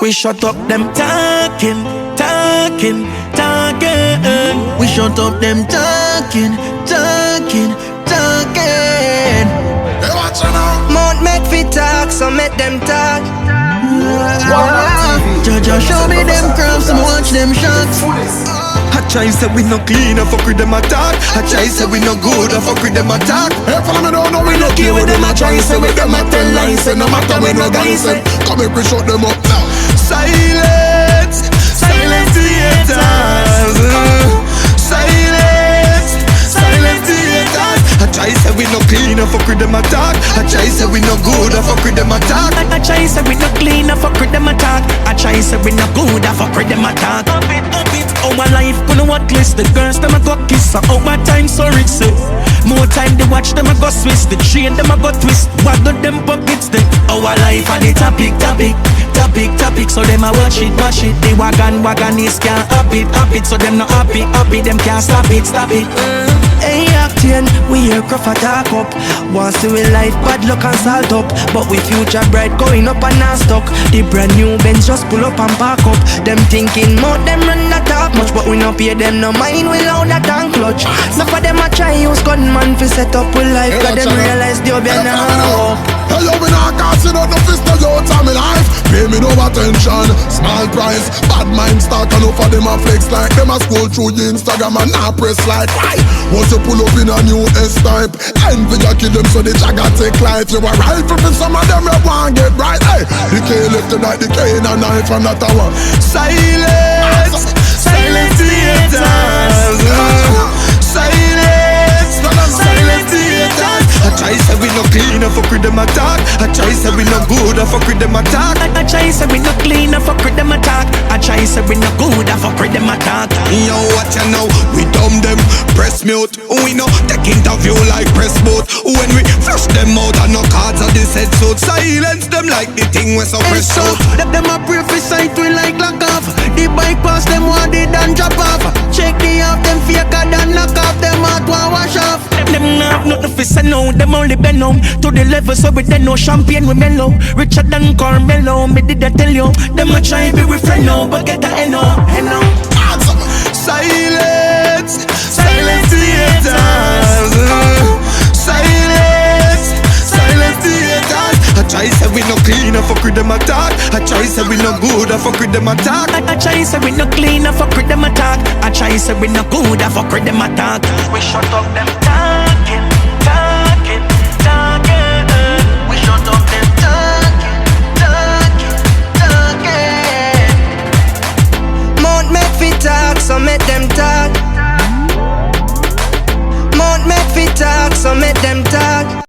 We shut up them talking. We shut up them talking. Hey, watch it now. Mount make fi talk, so make them talk. Jaja show me them crumbs, and watch them shots. I try say we no clean, I fuck with them attack. I try say we no good, I fuck with them attack. Hey, follow me down, no we no care with them a try. Say with them a tell lies, say no matter we no guys. Come here, we shut them up now. Silence the haters. Silence the haters. I try say we no clean, I fuck with them attack. I try say we no good, I fuck with them attack. I try say we no clean, I fuck with them attack. I try say we no good, I fuck with them attack. Up it. All my life, gonna what list. The girls, them I go kiss. All my time, so rich, so more time they watch them, I go Swiss. The train, them I go twist. Waggle them pockets, them. Our life and the topic. So them I watch it. The wagon is can't up it. So them not happy. Them can't stop it. Hey, Octane, we hear Crawford talk up. Want to we life, bad luck and salt up. But we future bright, going up and not stuck. The brand new Benz just pull up and park up. Them thinking more, them run that talk much. But we no pay them no mind, we loud that and clutch. Some of them a try use gunman for set up with life. Cause them realize they'll be now up. Hey, yo, me not casting out no fist no youth of me life. Pay me no attention, small price. Bad mind start and for them a flex like them a scroll through the Instagram and not press like. Why? Once you pull up in a new S-type, envy ya kill them so the jagger take life. You a rifle for some of them you want get right. Hey, the K left the night, the K in a knife and that one. Silence the haters. Silence the haters. I try say we no clean, I fuck with them attack. I try say we no good, I fuck with them attack. I try say we no clean, I fuck with them attack. I try say we no good, I fuck with them attack. Yo, watch ya now, we dumb them, press mute. We no take interview like press boat. When we flush them out and no cards of this head suit. Silence them like the thing we so press out. Them a pray for sight we like lock off. The bike pass them want it and drop off. Check the off them faker than knock off. Them out one wash off. Them not nothing for say no. Them only bend home to the level so we then no champagne we mellow. Richer than Carmelo, me did I tell you. Them a try be with friend now, but get a N.O. Silence the haters. Silence the haters. I try say we no clean, I fuck with them attack. I try say we no good, I fuck with them attack. I try say we no clean, I fuck with them attack. I try say we no good, I fuck with them attack. We shut up them talking. We shut up them talking. Mount make fi talk, so make them talk. Mount make fi talk, so make them talk.